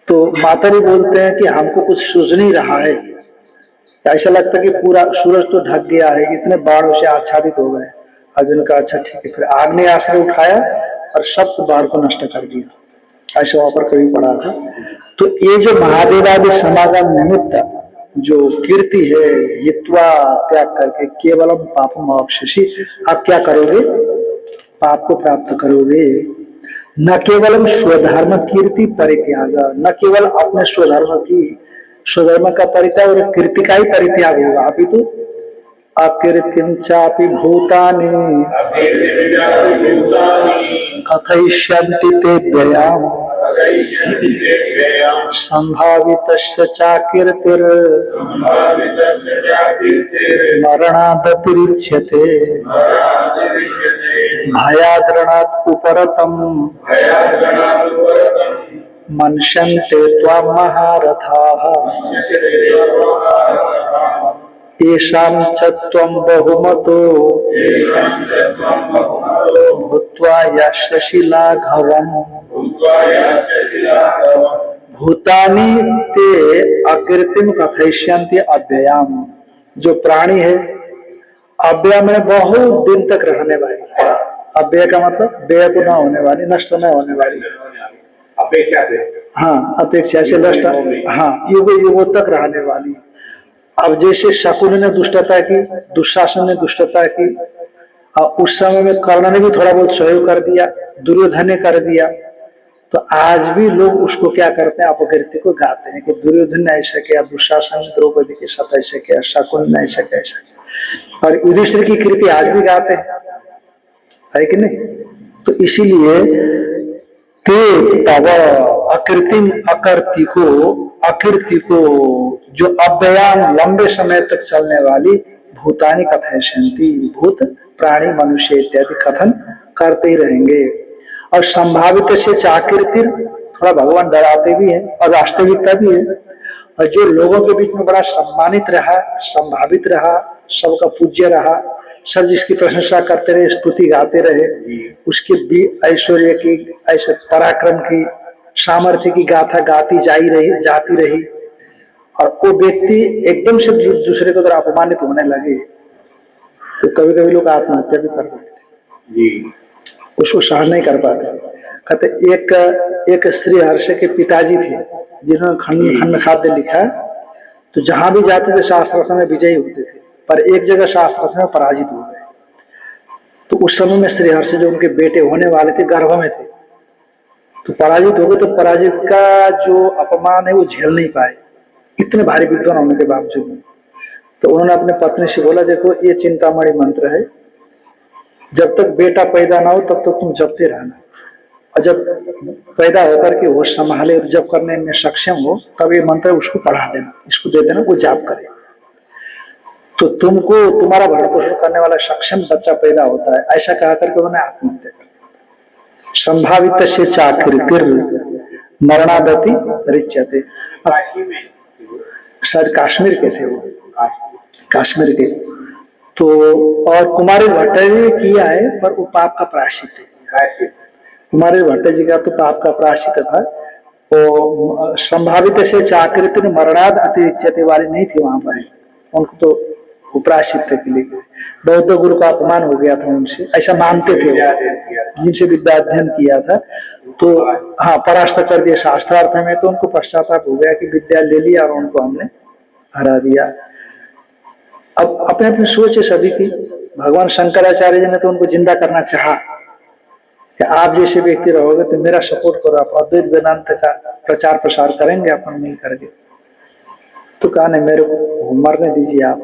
A: तो मातली बोलते हैं कि हमको कुछ सूझ नहीं रहा है, ऐसा लगता कि पूरा सूरज तो ढक गया है, इतने बाढ़ों से आच्छादित हो गए। अर्जुन का अच्छा ठीक है, फिर आग ने आश्रय उठाया और सब बाढ़ को नष्ट कर दिया। ऐसा वहां पर कभी पढ़ा था। तो ये जो महादेवादि समागम निमित्त जो कीर्ति है, हित्वा त्याग करके केवलम पापम अवाप्स्यसि, आप क्या करोगे? पाप को प्राप्त करोगे। न केवलम स्वधर्म कीर्ति परित्याग, न केवल अपने स्वधर्म का परित्याग और कीर्ति का ही परित्याग होगा, अभी तो अकीर्तिं चापि भूतानि कथयिष्यन्ति ते व्ययाम् संभावितस्य चाकीर्तिर् मरणादतिरिच्यते भयाद्रणात् उपरतम् मन्यन्ते त्वां महारथाः येषां च त्वं बहुमतो भूत्वा यास्यसि लाघवम् भूतानि ते अकीर्तिम कथयिष्यन्ति अव्ययाम। जो प्राणी है अव्यय में बहुत दिन तक रहने वाली। अव्यय का मतलब व्यय को न होने वाली, नष्ट न होने वाली,
B: अपेक्षा से,
A: हाँ अपेक्षा से नष्ट, हाँ युग युगों तक रहने वाली। अब जैसे शकुन ने दुष्टता की, दुशासन ने दुष्टता की, और उस समय में कर्ण ने भी थोड़ा बहुत सहयोग कर दिया, दुर्योधन ने कर दिया, तो आज भी लोग उसको क्या करते हैं, अपकीर्ति को गाते हैं कि दुर्योधन ने ऐसा किया, दुशासन ने द्रौपदी के साथ ऐसा किया, शकुन ने ऐसा किया, ऐसा किया। और युधिष्ठिर की कीर्ति आज भी गाते हैं, है कि नहीं। तो इसीलिए ते तव अकीर्ति को जो अव्ययाम लंबे समय तक चलने वाली भूतानि कथयिष्यन्ति, भूत प्राणी मनुष्य इत्यादि कथन करते ही रहेंगे। और संभावित से चाकीर्ति, थोड़ा भगवान डराते भी हैं और वास्तविकता भी है। और जो लोगों के बीच में बड़ा सम्मानित रहा, संभावित रहा, सबका पूज्य रहा, सब जिसकी प्रशंसा करते रहे, स्तुति गाते रहे, उसके भी ऐश्वर्य की, ऐसे पराक्रम की, सामर्थ्य की गाथा गाती जाती रही, और वो व्यक्ति एकदम से दूसरे को तरह अपमानित होने लगे तो कभी कभी लोग आत्महत्या भी कर देते, उसको सहन नहीं कर पाते। कहते एक श्री हर्ष के पिताजी थे जिन्होंने खंड खाद्य लिखा, तो जहां भी जाते थे शास्त्रार्थ में विजयी होते थे, पर एक जगह शास्त्रार्थ में पराजित हो गए। तो उस समय में श्री हर्ष जो उनके बेटे होने वाले थे गर्भ में थे, तो पराजित हो गए। तो पराजित का जो अपमान है वो झेल नहीं पाए, इतने भारी विद्वान होने के बावजूद। तो उन्होंने अपने पत्नी से बोला, देखो ये चिंतामणि मंत्र है, जब तक बेटा पैदा ना हो तब तक तुम जपते रहना, और जब पैदा होकर के होश संभाले और जप करने में सक्षम हो तब ये मंत्र उसको पढ़ा देना, इसको दे देना, वो जाप करे, तो तुमको तुम्हारा भरण पोषण करने वाला सक्षम बच्चा पैदा होता है। ऐसा कहा करके उन्होंने आत्महत्या कर दी। संभावित से चाकृतिर मरणादति रिच्यते। शायद कश्मीर के थे वो, कश्मीर के। तो और कुमारी भट्टाचार्य ने किया है, पर वो पाप का प्रायश्चित है। कुमारी भट्टाचार्य जी का तो पाप का प्रायश्चित था। वो संभावित से चाकृति मरणाद अतिरिच्यते वाली नहीं थी वहां पर, उनको तो प्रायश्चित के लिए बौद्ध गुरु का अपमान हो गया था उनसे, ऐसा मानते थे वो, जिनसे विद्या अध्ययन किया था। तो हाँ, परास्त कर दिया शास्त्रार्थ में, तो उनको पश्चाताप हो गया कि विद्या ले लिया और उनको हमने हरा दिया। अब अपने अपने सोच है सभी की। भगवान शंकराचार्य जी ने तो उनको जिंदा करना चाहा कि आप जैसे व्यक्ति रहोगे तो मेरा सपोर्ट करो, आप अद्वैत वेदांत का प्रचार प्रसार करेंगे अपन मिल करके। तो कहा नहीं, मेरे को मरने दीजिए, आप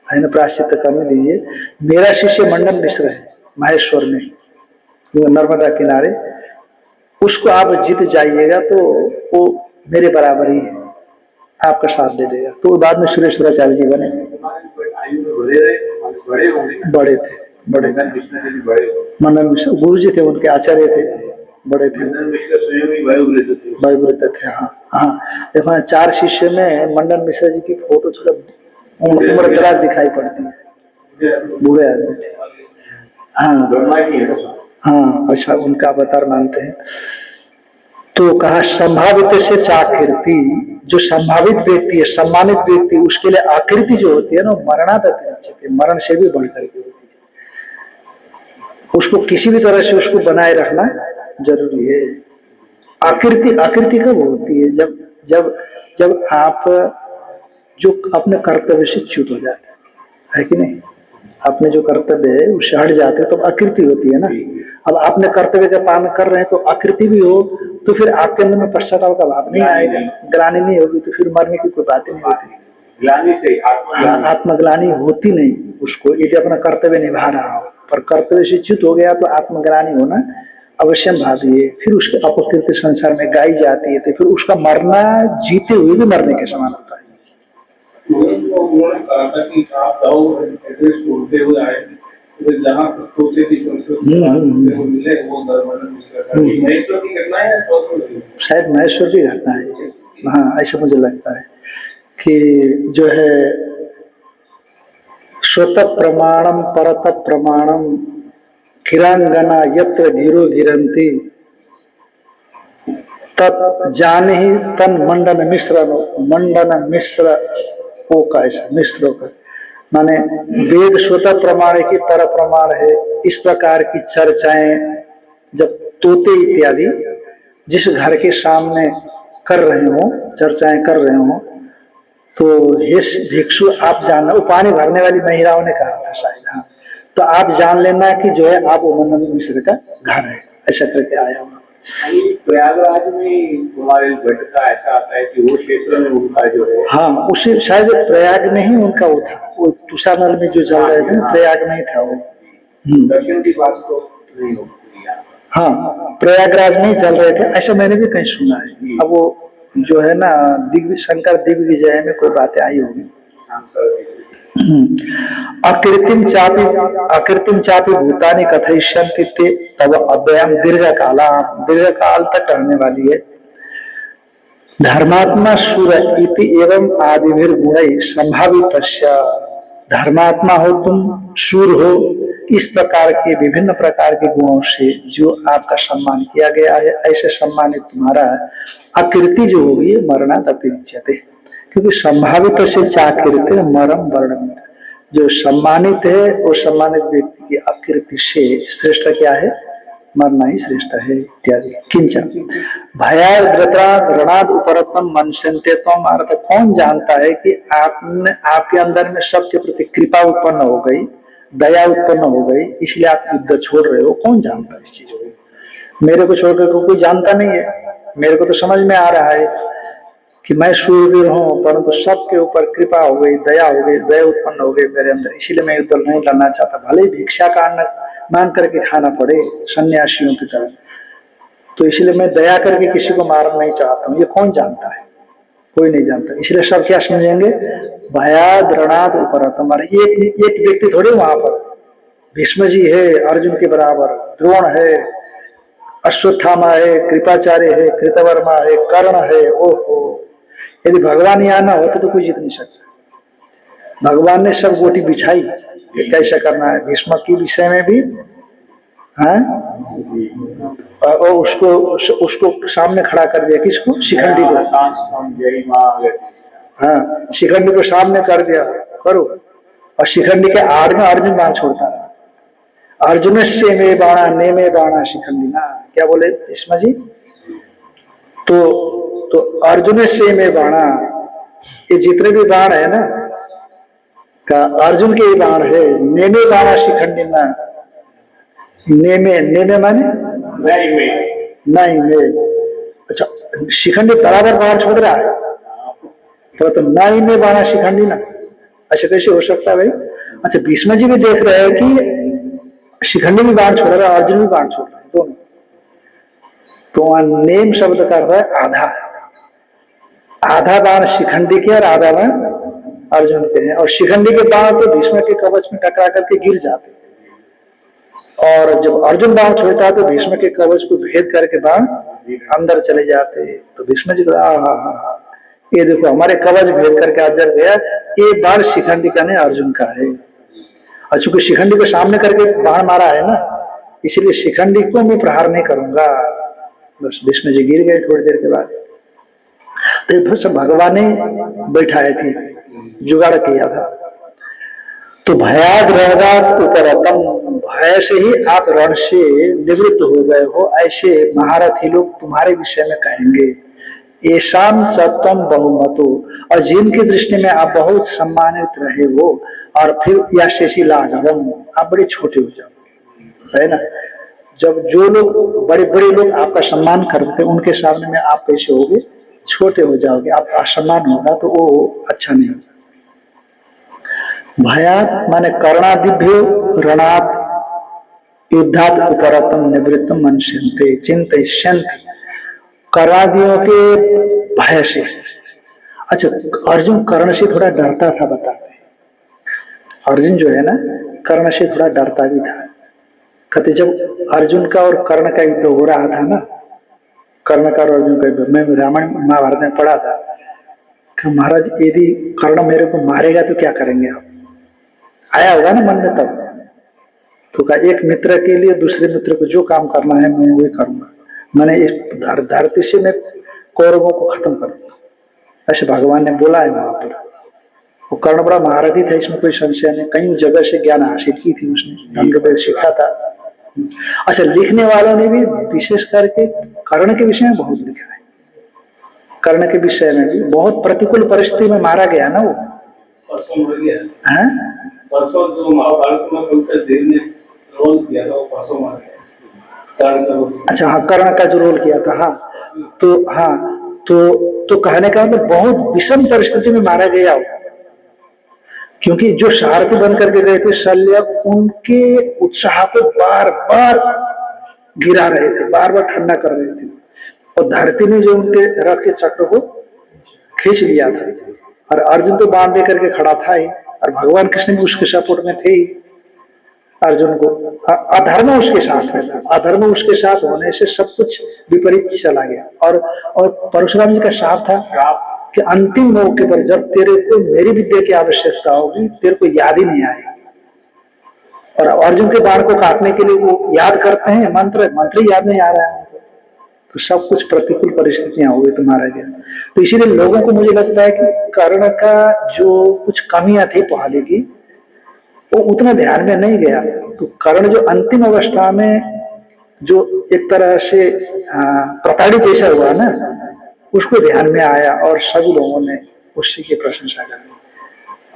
A: है प्रायश्चित करने दीजिए। मेरा शिष्य मंडन मिश्र है महेश्वर में, नर्मदा किनारे, उसको आप जीत जाइएगा तो वो मेरे बराबर ही है, आपका साथ दे देगा। तो बाद में सुरेश्वराचार्य जी बने, बड़े थे, बड़े मंडन मिश्र गुरु जी थे, उनके आचार्य थे, बड़े थे, वायुव्रत थे। हाँ हाँ, देखो 4 शिष्य में मंडन मिश्र जी की फोटो थोड़ा उम्र दराज दिखाई पड़ती है, बूढ़े आदमी थे। हाँ हाँ, ऐसा उनका अवतार मानते हैं। तो कहा संभावित से चाकृति, जो संभावित व्यक्ति है, सम्मानित व्यक्ति, उसके लिए आकृति जो होती है ना, मरणादति, मरण से भी बढ़कर के होती है। उसको किसी भी तरह से उसको बनाए रखना जरूरी है। आकृति कब होती है? जब आप जो अपने कर्तव्य से च्युत हो जाते है कि नहीं, अपने जो कर्तव्य है उससे हट जाते हैं तो आकृति होती है ना। अब आपने कर्तव्य का पालन कर रहे हैं तो आकृति भी हो, तो फिर आपके अंदर में पश्चाताप का भाव नहीं आएगा, ग्लानि नहीं होगी, तो फिर मरने की कोई बात नहीं होती,
B: ग्लानि से
A: आत्मग्लानि होती नहीं। उसको, यदि अपना कर्तव्य निभा रहा हो, पर कर्तव्य से च्युत हो गया तो आत्मग्लानि होना अवश्यम भावी है। फिर उसके अपकृत्य संसार में गाई जाती है, तो फिर उसका मरना जीते हुए भी मरने के समान होता है।
D: उन्होंने कहा था कि आप जाओ एड्रेस ढूंढते हुए आए, तो जहाँ सोचे की संस्कृति मिले वो महेश्वर की घटना है,
A: शायद महेश्वर की घटना है। हाँ, ऐसा मुझे लगता है कि जो है स्वत प्रमाणम परत प्रमाणम किरांगना यत्र गिरो गिरंती तत् जान ही तन मंडन मिश्र ओ का, ऐसा मिश्र का माने वेद स्वतः प्रमाण की पर प्रमाण है। इस प्रकार की चर्चाएं जब तोते इत्यादि जिस घर के सामने कर रहे हो, चर्चाएं कर रहे हो, तो हे भिक्षु आप जानना, वो पानी भरने वाली महिलाओं ने कहा था शायद, हाँ, तो आप जान लेना कि जो है आप मंडन मिश्र का घर है, ऐसा करके आया हुआ।
B: प्रयागराज में तुम्हारे भट्ट ऐसा आता है कि वो क्षेत्र में उनका जो है, हाँ,
A: उसे शायद प्रयाग में ही उनका वो था, वो तुषानल में जो चल रहे थे प्रयाग में ही था वो।
B: दर्शन की बात तो नहीं होगी।
A: हाँ, प्रयागराज में ही चल रहे थे, ऐसा मैंने भी कहीं सुना है। अब वो जो है ना शंकर दिग्विजय में कोई बातें आई होगी। अकृतिम चापि भूतानि कथयिष्यन्ति ते तव अव्ययम दीर्घ काल तक रहने वाली है। धर्मात्मा सुर इति एवं आदिभिर गुणै संभावितस्य, धर्मात्मा हो तुम, शूर हो, इस प्रकार के विभिन्न प्रकार के गुणों से जो आपका सम्मान किया गया है, ऐसे सम्मानित तुम्हारा अकृति जो होगी मरना ततिरिच्यते, क्योंकि संभावित से चाकृत्य मरम वर्णन, जो सम्मानित है वो सम्मानित व्यक्ति की अकृति से श्रेष्ठ क्या है, मरना ही श्रेष्ठ है इत्यादि। किंच भयाद्रताद उपरत्नम मनसन्ते त्वम, अर्थ कौन जानता है कि आपके अंदर में सबके प्रति कृपा उत्पन्न हो गई, दया उत्पन्न हो गई, इसलिए आप युद्ध छोड़ रहे हो, कौन जानता है इस चीजों को? मेरे को छोड़कर कोई जानता नहीं है। मेरे को तो समझ में आ रहा है कि मैं शूरवीर हूँ, परंतु सबके ऊपर कृपा हो गई, दया हो गई, दया उत्पन्न हो गई मेरे अंदर, इसीलिए मैं युद्ध नहीं लड़ना चाहता, भले ही भिक्षा का अन्न मांग करके खाना पड़े सन्यासियों की तरह, तो इसलिए मैं दया करके किसी को मारना नहीं चाहता हूँ। ये कौन जानता है? कोई नहीं जानता। इसलिए सब क्या समझेंगे, भयाद रणाद ऊपर तुम्हारे एक व्यक्ति थोड़े वहां पर, भीष्म जी है अर्जुन के बराबर, द्रोण है, अश्वत्थामा है, कृपाचार्य है, कृतवर्मा है, कर्ण है। ओहो, यदि भगवान यहाँ ना होते तो कोई जीत नहीं सकता। भगवान ने सब गोटी बिछाई कि कैसे करना है, भीष्म के विषय में भी, हाँ, और उसको सामने खड़ा कर दिया, किसको, शिखंडी को। हाँ, शिखंडी को सामने कर दिया, करो, और शिखंडी के आड़ में अर्जुन बाण छोड़ता रहा। अर्जुन से में बाणा ने में बाणा शिखंडी ना, क्या बोले भीष्म जी, तो अर्जुन से में बाणा, ये जितने भी बाण है ना का अर्जुन के ही बाण है। ने में बाणा शिखंडी ना, ने माने नहीं में, अच्छा, शिखंडी बराबर बाण छोड़ रहा है, तो नहीं में बाणा शिखंडी ना, ऐसे कैसे हो सकता है भाई? अच्छा, भीष्म जी भी देख रहे हैं कि शिखंडी भी बाण छोड़ रहा है, अर्जुन भी बाण छोड़ रहा है, दोनों। तो नेम शब्द का अर्थ है आधा, आधा बाण शिखंडी के और आधा बाण अर्जुन के हैं, और शिखंडी के बाण तो भीष्म के कवच में टकरा करके गिर जाते, और जब अर्जुन बाण छोड़ता है तो भीष्म के कवच को भेद करके बाण अंदर चले जाते। तो भीष्म जी को हा, ये देखो हमारे कवच भेद करके अंदर गया, ये बाण शिखंडी का नहीं अर्जुन का है। और चूंकि शिखंडी को सामने करके बाण मारा है ना, इसलिए शिखंडी को मैं प्रहार नहीं करूंगा। बस भीष्म जी गिर गए थोड़ी देर के बाद। तो फिर सब भगवान ने बैठाए थे, जुगाड़ किया था। तो भयाद रणगात उपरतम, भय से ही आप रण से निवृत्त हो गए हो, ऐसे महारथी लोग तुम्हारे विषय में कहेंगे। ऐशाम चतम बहुमतो, और जिनकी दृष्टि में आप बहुत सम्मानित रहे हो, और फिर या शेषी लाघवम, आप बड़े छोटे हो जाओ, है ना। जब जो लोग बड़े बड़े लोग आपका सम्मान करते हैं, उनके सामने में आप कैसे होगे, छोटे हो जाओगे, आपका असम्मान होगा, तो वो अच्छा नहीं होगा। भयात माने कर्णादिभ्यो रणात युद्धात उपरतम निवृत्तम मनुष्यन्ते चिंतयिष्यन्ते, कर्णादियों के भय से। अच्छा, अर्जुन कर्ण से थोड़ा डरता था, बताते हैं। अर्जुन जो है ना, कर्ण से थोड़ा डरता भी था। कहते जब अर्जुन का और कर्ण का युद्ध हो रहा था ना, कर्ण का और अर्जुन का युद्ध, मैं रामायण महाभारत में पढ़ा था कि महाराज यदि कर्ण मेरे को मारेगा तो क्या करेंगे आप, आया होगा ना मन में तब। तो कहा एक मित्र के लिए दूसरे मित्र को जो काम करना है मैं वही करूंगा, मैंने इस धरती से मैं कौरवों को खत्म कर दूंगा, ऐसे भगवान ने बोला है वहां पर। वो कर्ण बड़ा महारथी था, इसमें कोई संशय नहीं, कई जगह से ज्ञान हासिल की थी उसने, धनुर्वेद सीखा था। अच्छा, लिखने वालों ने भी विशेष करके कर्ण के विषय में बहुत लिखा है। कर्ण के विषय में भी बहुत प्रतिकूल परिस्थिति में मारा गया ना वो।
D: परसों मर गया
A: है
D: परसों जो महाभारत में कुछ देव ने रोल किया था, वो परसों मर गया।
A: अच्छा हाँ, कर्ण का जो रोल किया था, हाँ तो हाँ तो कहने का मतलब बहुत विषम परिस्थिति में मारा गया वो, क्योंकि जो सारथी बन करके गए थे शल्य, उनके उत्साह को बार बार गिरा रहे थे, बार बार ठंडा कर रहे थे, और धरती ने जो उनके रथ के चक्र को खींच लिया था। और अर्जुन तो बाण लेकर के खड़ा था ही, और भगवान कृष्ण भी उसके सपोर्ट में थे ही। अर्जुन को अधर्म उसके साथ में था, अधर्म उसके साथ होने से सब कुछ विपरीत चला गया। और परशुराम जी का शाप था कि अंतिम मौके पर जब तेरे को मेरी विद्या की आवश्यकता होगी, तेरे को याद ही नहीं आएगी। और अर्जुन के बाण को काटने के लिए वो याद करते हैं मंत्र, मंत्र ही याद नहीं आ रहा है, तो सब कुछ प्रतिकूल परिस्थितियां हो गई, तो मारा गया। तो इसीलिए लोगों को मुझे लगता है कि कर्ण का जो कुछ कमियां थी पहले की, वो उतना ध्यान में नहीं गया। तो कर्ण जो अंतिम अवस्था में जो एक तरह से प्रताड़ित जैसा हुआ ना, उसको ध्यान में आया और सभी लोगों ने उसी की प्रशंसा कर दी।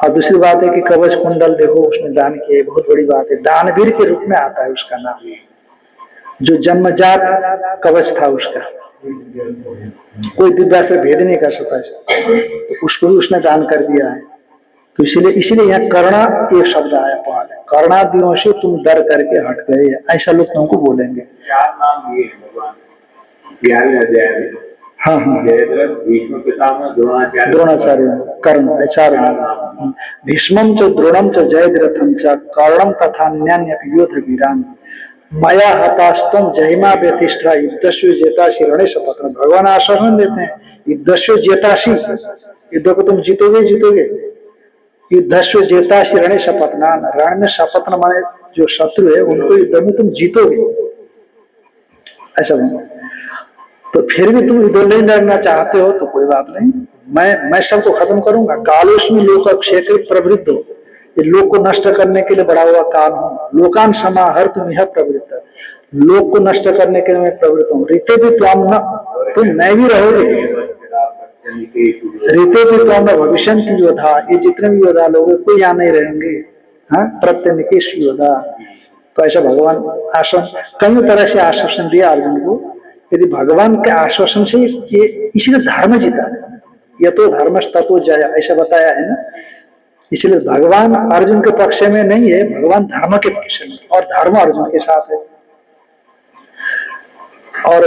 A: और दूसरी बात है कि कवच कुंडल देखो उसने दान किए, बहुत बड़ी बात है, दानवीर के रूप में आता है उसका नाम, जो जन्मजात कवच था उसका, कोई दिव्या से भेद नहीं कर सकता, तो उसको भी उसने दान कर दिया है। तो इसीलिए यहाँ कर्णा एक शब्द आया पहले, कर्णादियों से तुम डर करके हट गए, ऐसा लोग तुमको बोलेंगे।
B: चार नाम दिए भगवान 11वें अध्याय में।
A: हाँ हाँ,
B: जयद्रथ, भीष्म पितामह, द्रोणाचार्य,
A: द्रोणाचार्य, कर्ण, चार नाम। भीष्मं च द्रोणं च जयद्रथं च कर्णं तथा न्यान्यपि योद्ध वीरान् मया हतास्तम जहिमा व्यतिष्ठा युद्धस्व जेतासी रणे शपथ। भगवान आश्वासन देते हैं, युद्धस्व जेतासी, युद्ध को तुम जीतोगे जीतोगे, युद्धस्व जेतासी रणे शपथनान, रण में शपथ माने जो शत्रु है उनको युद्ध में तुम जीतोगे, ऐसा बोलो। तो फिर भी तुम युद्ध नहीं लड़ना चाहते हो तो कोई बात नहीं, मैं सबको खत्म करूंगा। कालोस्मि लोक क्षेत्र प्रवृत्त हो, ये लोक को नष्ट करने के लिए बड़ा हुआ काल हूँ। लोकान समाहर तुम यह प्रवृत्त, लोक को नष्ट करने के लिए मैं प्रवृत्त हूँ। रीते भी तुम मैं भी रहोगे, रीते भी तुम भविष्य योद्धा, ये जितने भी योद्धा लोग कोई यहाँ नहीं रहेंगे। हाँ, प्रत्यनिकेश योद्धा। तो ऐसा भगवान आश्वासन, कई तरह से आश्वासन दिया अर्जुन को। यदि भगवान के आश्वासन से ये इसीलिए धर्म जीता, यह तो धर्म तत्व जय, ऐसा बताया है ना। इसलिए भगवान अर्जुन के पक्ष में नहीं है, भगवान धर्म के पक्ष में, और धर्म अर्जुन के साथ है। और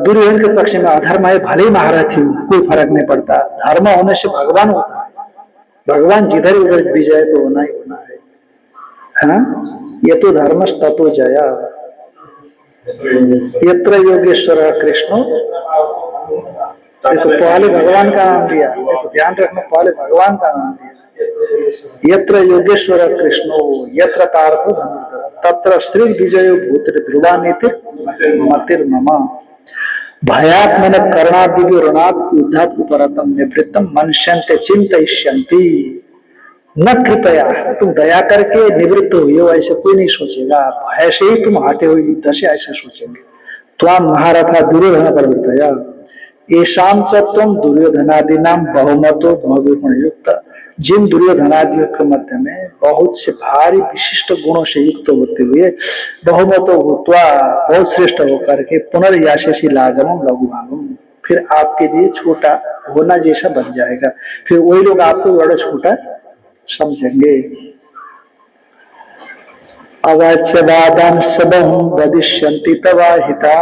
A: दुर्योधन के पक्ष में अधर्म है, भले ही महारथी हो कोई फर्क नहीं पड़ता, धर्म होने से भगवान होता है। भगवान जिधर उधर विजय तो होना ही होना है ना। ये तो धर्म तत्व जया, यत्र योगेश्वर कृष्ण। देखो पहले भगवान का नाम दिया, देखो ध्यान रखना, पहले भगवान का नाम दिया, यत्र योगेश्वर कृष्णो यत्र पार्थ धनुर्धर तत्र श्री विजयो भूतिर ध्रुवा नीतिर मतिर्मम। भयात् मन कर्णादिव्य ऋणात् युद्धात् उपरतम निवृत्तम मनुष्यन्ते चिंतयिष्यन्ति न कृपया। तुम दया करके निवृत्त हुई हो ऐसे कोई नहीं सोचेगा, भय से ही तुम हटे हुए युद्ध से ऐसा सोचेंगे। त्वां महारथा दुर्योधन प्रवृत्तया येषां च त्वं दुर्योधनादि नाम बहुमतो भवगुण युक्त। जिन दुर्योधनादियों के मध्य में बहुत से भारी विशिष्ट गुणों से युक्त होते हुए बहुमतो भूत्वा, बहुत श्रेष्ठ होकर के पुनर्याशेषी लागमम लघुभागम, फिर आपके लिए छोटा होना जैसा बन जाएगा, फिर वही लोग आपको बड़ा छोटा समझेंगे। अवाच्यवादांश बहु वदिष्यन्ति तवाहिता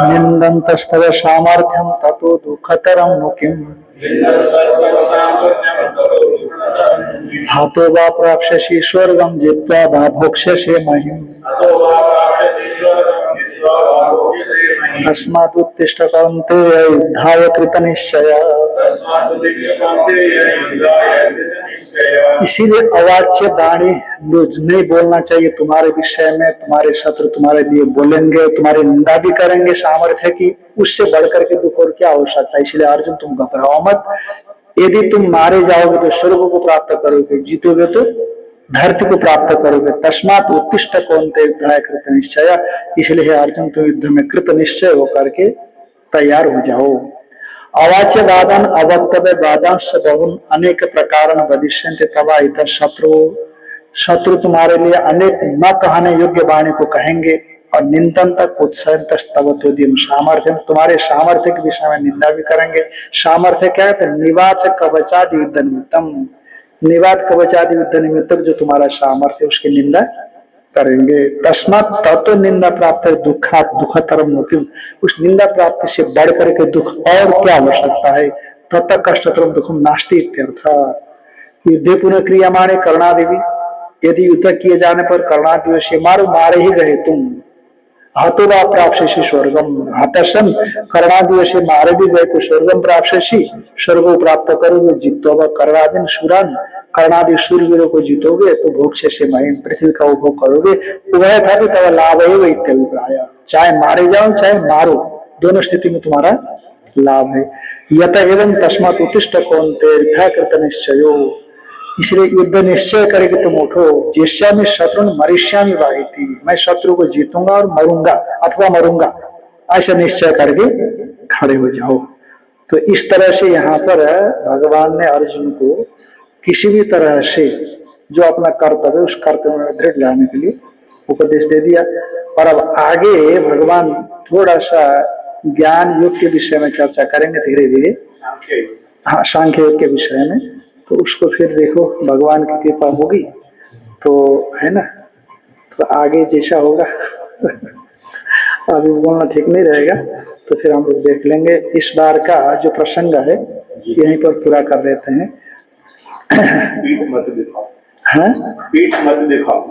A: निन्दन्तस्तव सामर्थ्यं ततो दुःखतरं नु किम् हतो वा प्राप्स्यसि स्वर्गं जित्वा वा भोक्ष्यसे महिम् तस्मादुत्तिष्ठ कौन्तेय युद्धाय कृतनिश्चय। इसीलिए अवाच्य वाणी नहीं बोलना चाहिए तुम्हारे विषय में। तुम्हारे शत्रु तुम्हारे लिए बोलेंगे, तुम्हारी निंदा भी करेंगे सामर्थ्य की, उससे बढ़कर के दुख और क्या हो सकता है। इसलिए अर्जुन तुम घबराओ मत। यदि तुम मारे जाओगे तो स्वर्ग को प्राप्त करोगे, जीतोगे तो धरती को प्राप्त करोगे। तस्मात् उत्तिष्ठ कौन्तेय युद्धाय कृत निश्चय। इसलिए हे अर्जुन तुम युद्ध में कृत निश्चय होकर के तैयार हो जाओ। अवाच्य वादन अवक्तव्य वादांश बहुन अनेक प्रकार वदिष्यन्ते तवा इत। शत्रु तुम्हारे लिए अनेक न कहने योग्य वाणी को कहेंगे और निंदन तक उत्साह स्तवतोद्यम सामर्थ्य, तुम्हारे सामर्थ्य के विषय में निंदा भी करेंगे। सामर्थ्य क्या है? निवाच कवचादि युद्ध निमित्तम, निवाद कवचादि युद्ध निमित्तक जो तुम्हारा सामर्थ्य उसकी निंदा करेंगे। तस्मात् तत्व निंदा प्राप्त दुखात दुखतरम मुकिम। उस निंदा प्राप्ति से बढ़ करके दुख और क्या हो सकता है। तत् कष्टतरम दुखम नास्ति इत्यर्थ। युद्धे पुनः क्रियमाणे कर्णादेवी, यदि युद्ध किए जाने पर कर्णादेवी से मारे ही गए तुम। हतो वा प्राप्स्यसि स्वर्गम, हतसन कर्णादेवी से मारे भी गए तो स्वर्गम प्राप्स्यसि, स्वर्ग को प्राप्त करोगे। जित्वा वा कर्णादीन सुरान, कर्णादि शूरवीरों को जीतोगे तो भोक्ष्य से महिम, पृथ्वी का उपभोग करोगे। उभय था भी तब लाभ है वही इत्यभिप्राय। चाहे मारे जाओ चाहे मारो, दोनों स्थिति में तुम्हारा लाभ है। यत एवं तस्मात् उत्तिष्ठ कौन्तेय युद्धाकृत निश्चयो। इसलिए युद्ध निश्चय करके तुम उठो। जिष्यामि शत्रुन मरिष्यामि वाहिति, मैं शत्रु को जीतूंगा और मरूंगा अथवा मरूंगा, ऐसा निश्चय करके खड़े हो जाओ। तो इस तरह से यहाँ पर भगवान ने अर्जुन को किसी भी तरह से जो अपना कर्तव्य उस कर्तव्य में दृढ़ लाने के लिए उपदेश दे दिया। और अब आगे भगवान थोड़ा सा ज्ञान योग के विषय में चर्चा करेंगे धीरे धीरे। हाँ, सांख्य योग के विषय में। तो उसको फिर देखो भगवान की कृपा होगी तो है ना, तो आगे जैसा होगा अभी बोलना ठीक नहीं रहेगा, तो फिर हम लोग देख लेंगे। इस बार का जो प्रसंग है यहीं पर पूरा कर देते हैं।
B: पीठ मत दिखाओ,
A: हाँ,
B: पीठ मत दिखाओ।